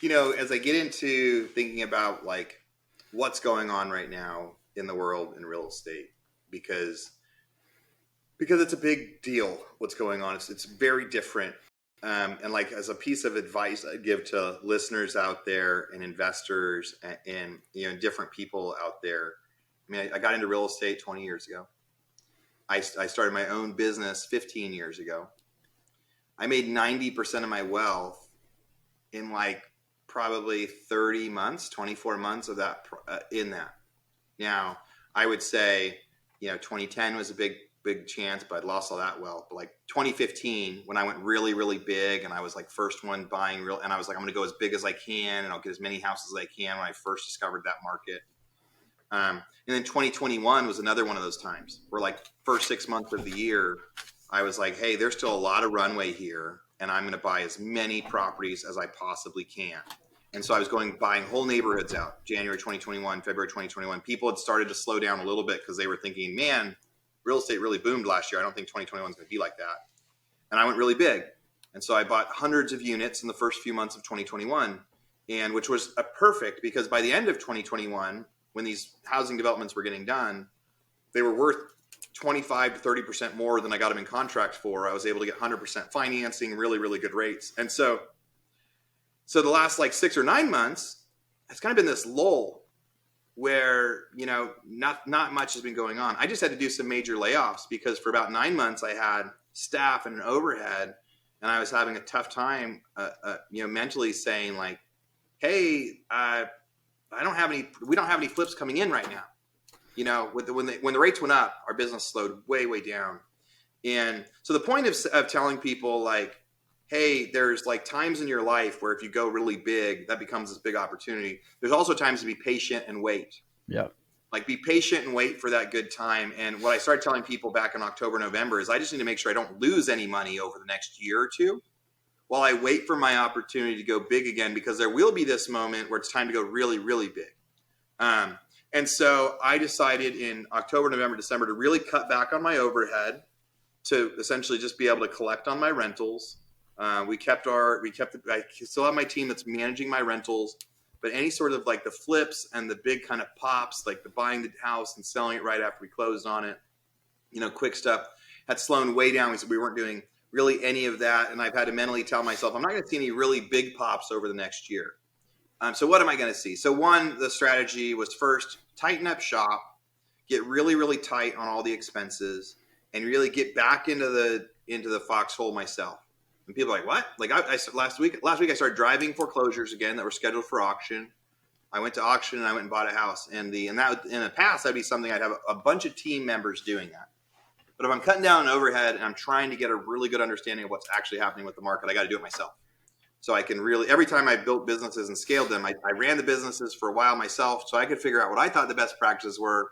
As I get into thinking about like what's going on right now in the world in real estate, because it's a big deal what's going on. It's very different. And like as a piece of advice I give to listeners out there and investors and different people out there. I mean, I got into real estate 20 years ago. I started my own business 15 years ago. I made 90% of my wealth in like probably 30 months, 24 months of that in that. Now, I would say, 2010 was a big chance, but I lost all that wealth. But like 2015, when I went really, really big and I was like first one buying real, and I was like, I'm going to go as big as I can and I'll get as many houses as I can when I first discovered that market. And then 2021 was another one of those times where like first 6 months of the year, I was like, hey, there's still a lot of runway here and I'm going to buy as many properties as I possibly can. And so I was buying whole neighborhoods out, January 2021, February 2021. People had started to slow down a little bit because they were thinking, man, real estate really boomed last year. I don't think 2021 is going to be like that. And I went really big. And so I bought hundreds of units in the first few months of 2021, and which was perfect because by the end of 2021, when these housing developments were getting done, they were worth 25 to 30% more than I got them in contract for. I was able to get 100% financing, really, really good rates. And so the last like 6 or 9 months, it's kind of been this lull where, not much has been going on. I just had to do some major layoffs because for about 9 months I had staff and an overhead, and I was having a tough time, mentally saying like, hey, we don't have any flips coming in right now. When the rates went up, our business slowed way, way down. And so the point of telling people like, hey, there's like times in your life where if you go really big, that becomes this big opportunity. There's also times to be patient and wait. Yeah. Like be patient and wait for that good time. And what I started telling people back in October, November is I just need to make sure I don't lose any money over the next year or two while I wait for my opportunity to go big again, because there will be this moment where it's time to go really, really big. And so I decided in October, November, December to really cut back on my overhead to essentially just be able to collect on my rentals. I still have my team that's managing my rentals, but any sort of like the flips and the big kind of pops, like the buying the house and selling it right after we closed on it, quick stuff had slowed way down. We weren't doing really any of that. And I've had to mentally tell myself, I'm not going to see any really big pops over the next year. So what am I going to see? So one, the strategy was first tighten up shop, get really, really tight on all the expenses, and really get back into the foxhole myself. And people are like, what? Like last week I started driving foreclosures again that were scheduled for auction. I went to auction and I went and bought a house. And that in the past, that'd be something I'd have a bunch of team members doing that. But if I'm cutting down on overhead and I'm trying to get a really good understanding of what's actually happening with the market, I got to do it myself. So I can really, every time I built businesses and scaled them, I ran the businesses for a while myself so I could figure out what I thought the best practices were